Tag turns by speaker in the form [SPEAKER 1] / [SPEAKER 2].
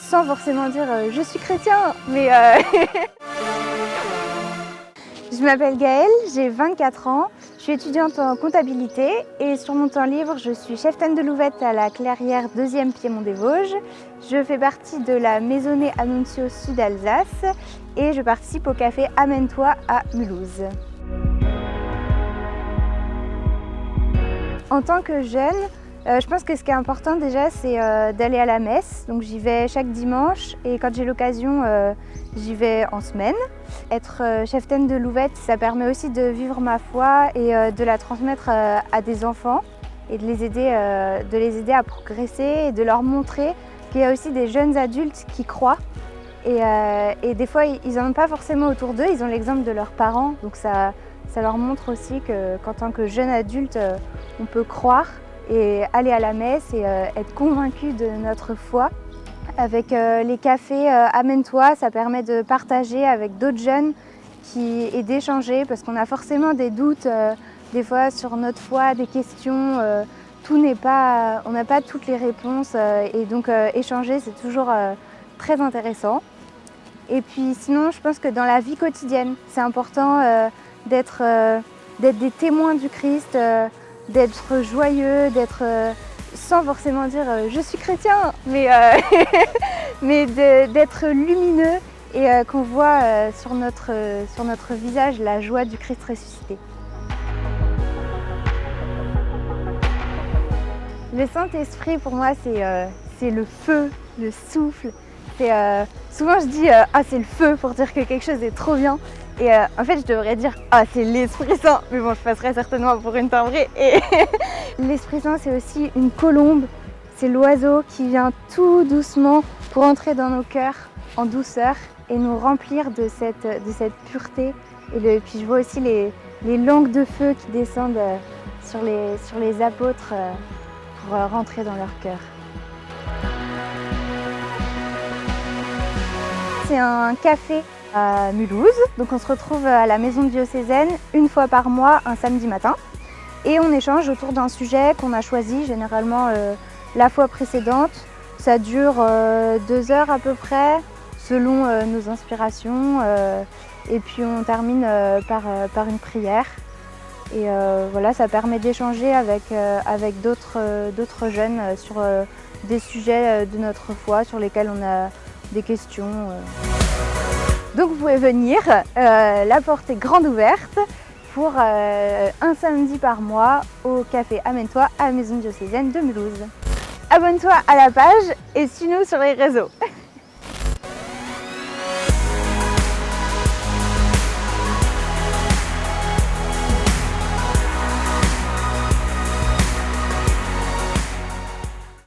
[SPEAKER 1] sans forcément dire je suis chrétien, mais je m'appelle Gaëlle, j'ai 24 ans, je suis étudiante en comptabilité et sur mon temps libre, je suis cheftaine de louvette à la Clairière 2e Piémont des Vosges. Je fais partie de la Maisonnée Annunzio Sud Alsace et je participe au café Amène-toi à Mulhouse. En tant que jeune, je pense que ce qui est important déjà, c'est d'aller à la messe. Donc j'y vais chaque dimanche et quand j'ai l'occasion, j'y vais en semaine. Être cheftaine de louvette, ça permet aussi de vivre ma foi et de la transmettre à des enfants et de les aider à progresser et de leur montrer qu'il y a aussi des jeunes adultes qui croient. Et des fois, ils n'en ont pas forcément autour d'eux, ils ont l'exemple de leurs parents. Donc ça leur montre aussi qu'en tant que jeune adulte, on peut croire et aller à la messe et être convaincu de notre foi. Avec les cafés Amène-toi, ça permet de partager avec d'autres jeunes et d'échanger parce qu'on a forcément des doutes des fois sur notre foi, des questions. On n'a pas toutes les réponses et donc échanger c'est toujours très intéressant. Et puis sinon, je pense que dans la vie quotidienne, c'est important d'être des témoins du Christ, d'être joyeux, d'être sans forcément dire je suis chrétien, mais, mais d'être lumineux et qu'on voit sur notre visage la joie du Christ ressuscité. Le Saint-Esprit pour moi c'est le feu, le souffle. Souvent je dis ah c'est le feu pour dire que quelque chose est trop bien. Et en fait, je devrais dire « Ah, c'est l'Esprit Saint !» Mais bon, je passerai certainement pour une timbrée. Et l'Esprit Saint, c'est aussi une colombe. C'est l'oiseau qui vient tout doucement pour entrer dans nos cœurs en douceur et nous remplir de cette pureté. Et puis je vois aussi les langues de feu qui descendent sur les apôtres pour rentrer dans leur cœur. C'est un café à Mulhouse, donc on se retrouve à la maison diocésaine une fois par mois, un samedi matin, et on échange autour d'un sujet qu'on a choisi, généralement la fois précédente. Ça dure 2 heures à peu près, selon nos inspirations, et puis on termine par une prière. Et voilà, ça permet d'échanger avec d'autres jeunes sur des sujets de notre foi sur lesquels on a des questions. Donc vous pouvez venir, la porte est grande ouverte pour un samedi par mois au café Amène-toi à la maison diocésaine de Mulhouse. Abonne-toi à la page et suis-nous sur les réseaux.